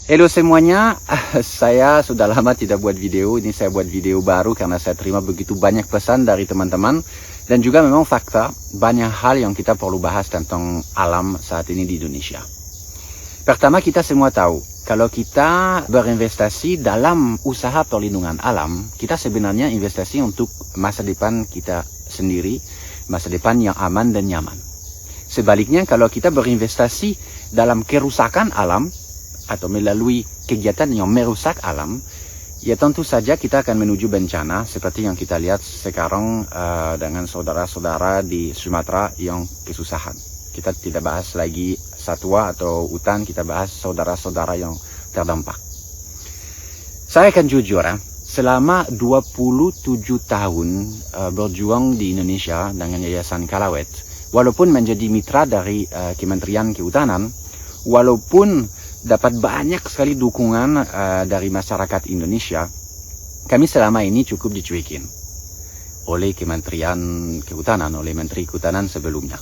Halo semuanya, saya sudah lama tidak buat video. Ini saya buat video baru karena saya terima begitu banyak pesan dari teman-teman. Dan juga memang fakta, banyak hal yang kita perlu bahas tentang alam saat ini di Indonesia. Pertama, kita semua tahu, kalau kita berinvestasi dalam usaha perlindungan alam, kita sebenarnya investasi untuk masa depan kita sendiri, masa depan yang aman dan nyaman. Sebaliknya, kalau kita berinvestasi dalam kerusakan alam, atau melalui kegiatan yang merusak alam, ya tentu saja kita akan menuju bencana seperti yang kita lihat sekarang dengan saudara-saudara di Sumatera yang kesusahan. Kita tidak bahas lagi satwa atau hutan, kita bahas saudara-saudara yang terdampak. Saya akan jujur, selama 27 tahun berjuang di Indonesia dengan Yayasan Kalawet, walaupun menjadi mitra dari Kementerian Kehutanan, walaupun dapat banyak sekali dukungan dari masyarakat Indonesia, kami selama ini cukup dicuekin oleh Kementerian Kehutanan, oleh Menteri Kehutanan sebelumnya.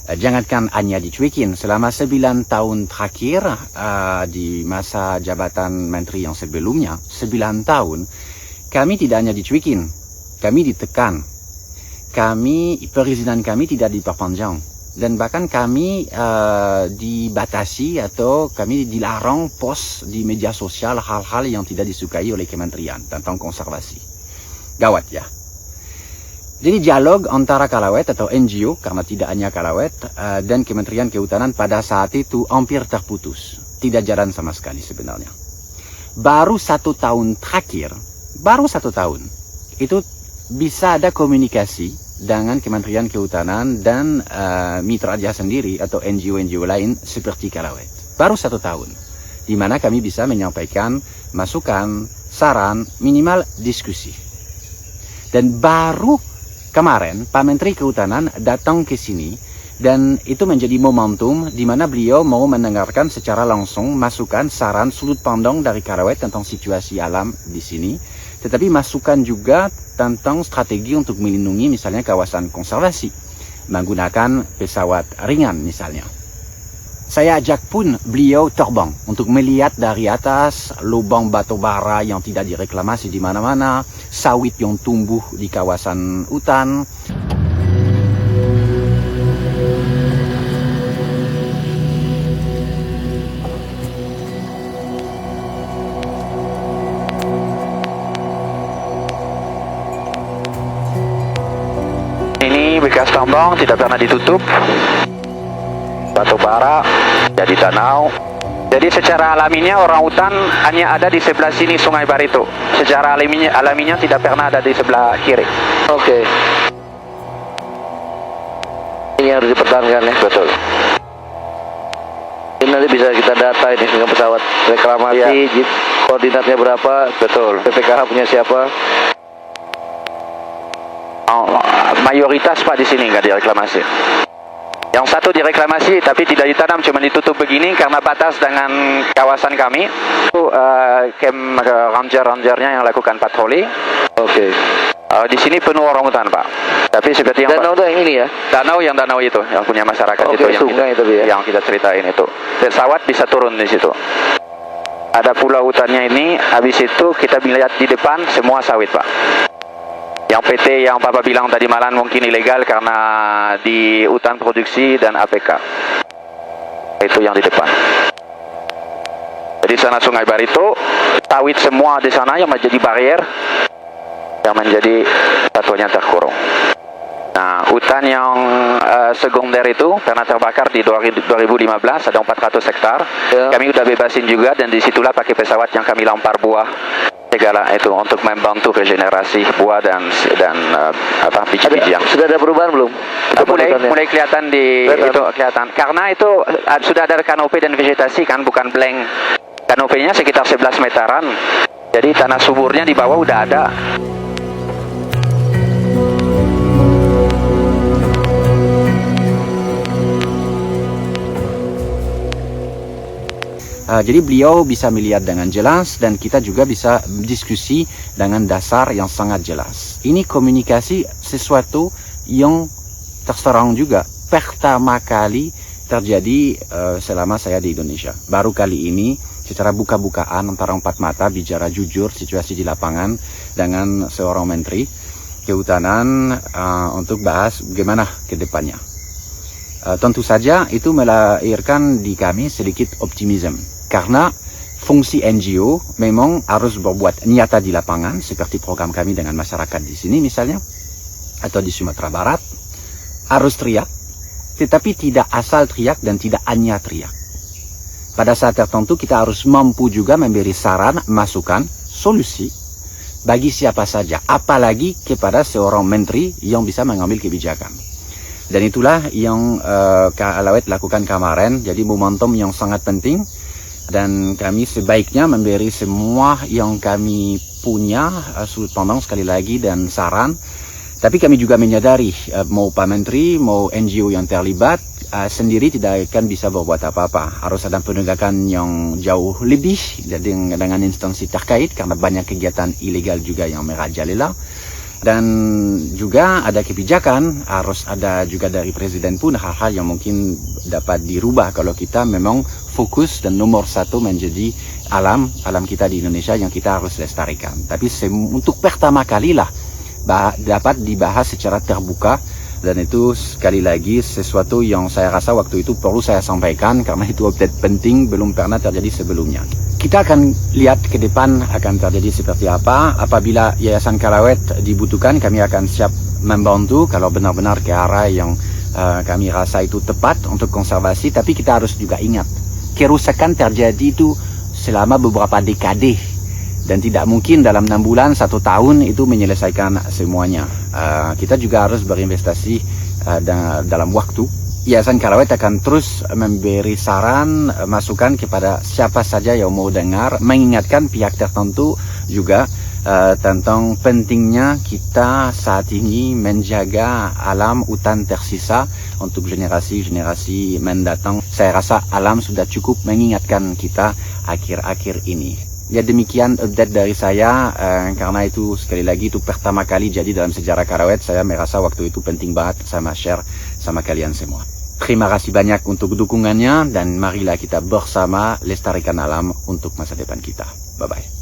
Jangankan hanya dicuekin, selama 9 tahun terakhir di masa jabatan Menteri yang sebelumnya, 9 tahun, kami tidak hanya dicuekin, kami ditekan, perizinan kami tidak diperpanjang. Dan bahkan kami dibatasi atau kami dilarang post di media sosial hal-hal yang tidak disukai oleh kementerian tentang konservasi. Gawat ya. Jadi dialog antara Kalawet atau NGO, karena tidak hanya Kalawet, dan Kementerian Kehutanan pada saat itu hampir terputus. Tidak jalan sama sekali sebenarnya. Baru 1 tahun terakhir, baru 1 tahun, itu bisa ada komunikasi dengan Kementerian Kehutanan dan mitra dia sendiri atau NGO-NGO lain seperti Kalawet. Baru 1 tahun, di mana kami bisa menyampaikan masukan, saran, minimal diskusi. Dan baru kemarin Pak Menteri Kehutanan datang ke sini, dan itu menjadi momentum di mana beliau mau mendengarkan secara langsung masukan, saran, sudut pandang dari Kalawet tentang situasi alam di sini. Tetapi masukan juga tentang strategi untuk melindungi misalnya kawasan konservasi, menggunakan pesawat ringan misalnya. Saya ajak pun beliau terbang untuk melihat dari atas lubang batu bara yang tidak direklamasi di mana-mana, sawit yang tumbuh di kawasan hutan. Bekas tambang tidak pernah ditutup, batu bara jadi danau. Jadi secara alaminya orang hutan hanya ada di sebelah sini Sungai Barito. Secara alaminya tidak pernah ada di sebelah kiri. Oke. Ini harus dipertahankan ya. Betul. Ini nanti bisa kita data ini dengan pesawat reklamasi, ya. Koordinatnya berapa? Betul. PPKH punya siapa? Mayoritas Pak di sini nggak direklamasi. Yang satu direklamasi tapi tidak ditanam, cuma ditutup begini karena batas dengan kawasan kami. Itu ranger-rangernya yang lakukan patroli. Oke. Di sini penuh orang hutan Pak. Tapi seperti yang danau itu yang ini ya? Danau itu yang punya masyarakat itu, yang kita ceritain itu. Pesawat bisa turun di situ. Ada pulau hutannya ini. Habis itu kita melihat di depan semua sawit Pak. Yang PT yang Papa bilang tadi malam mungkin ilegal karena di hutan produksi dan APK. Itu yang di depan. Jadi sana Sungai Barito, sawit semua di sana yang menjadi barier, yang menjadi satwanya terkurung. Nah, hutan yang sekunder itu karena terbakar di 2015 ada 400 hektar. Ya. Kami udah bebasin juga, dan disitulah pakai pesawat yang kami lempar buah segala itu untuk membantu regenerasi buah dan biji-bijian. Sudah ada perubahan belum? Mulai kelihatan kelihatan karena itu sudah ada kanopi dan vegetasi kan, bukan blank. Kanopinya sekitar 11 meteran. Jadi tanah suburnya di bawah udah ada. Jadi beliau bisa melihat dengan jelas dan kita juga bisa diskusi dengan dasar yang sangat jelas. Ini komunikasi sesuatu yang terserang juga pertama kali terjadi selama saya di Indonesia. Baru kali ini secara buka-bukaan antara empat mata bicara jujur situasi di lapangan dengan seorang menteri kehutanan untuk bahas bagaimana ke depannya. Tentu saja itu melahirkan di kami sedikit optimisme karena fungsi NGO memang harus berbuat nyata di lapangan seperti program kami dengan masyarakat di sini misalnya atau di Sumatera Barat, harus teriak tetapi tidak asal teriak dan tidak hanya teriak. Pada saat tertentu kita harus mampu juga memberi saran, masukan, solusi bagi siapa saja, apalagi kepada seorang menteri yang bisa mengambil kebijakan. Dan itulah yang Kak Alawet lakukan kemarin, jadi momentum yang sangat penting. Dan kami sebaiknya memberi semua yang kami punya, sudut pandang sekali lagi dan saran. Tapi kami juga menyadari, mau Pak Menteri, mau NGO yang terlibat, sendiri tidak akan bisa berbuat apa-apa. Harus ada penegakan yang jauh lebih dengan instansi terkait, karena banyak kegiatan ilegal juga yang merajalela. Dan juga ada kebijakan, harus ada juga dari Presiden pun hal-hal yang mungkin dapat dirubah kalau kita memang fokus dan nomor satu menjadi alam kita di Indonesia yang kita harus lestarikan. Tapi untuk pertama kalilah dapat dibahas secara terbuka, dan itu sekali lagi sesuatu yang saya rasa waktu itu perlu saya sampaikan karena itu update penting, belum pernah terjadi sebelumnya. Kita akan lihat ke depan akan terjadi seperti apa. Apabila Yayasan Kak Alawet dibutuhkan, kami akan siap membantu kalau benar-benar ke arah yang kami rasa itu tepat untuk konservasi. Tapi kita harus juga ingat, kerusakan terjadi itu selama beberapa dekade dan tidak mungkin dalam 6 bulan, 1 tahun itu menyelesaikan semuanya. Kita juga harus berinvestasi dalam waktu. Yayasan Kak Alawet akan terus memberi saran, masukan kepada siapa saja yang mau dengar, mengingatkan pihak tertentu juga tentang pentingnya kita saat ini menjaga alam hutan tersisa untuk generasi-generasi mendatang. Saya rasa alam sudah cukup mengingatkan kita akhir-akhir ini. Ya, demikian update dari saya, karena itu sekali lagi itu pertama kali jadi dalam sejarah Kak Alawet. Saya merasa waktu itu penting banget sama share sama kalian semua. Terima kasih banyak untuk dukungannya dan marilah kita bersama lestarikan alam untuk masa depan kita. Bye-bye.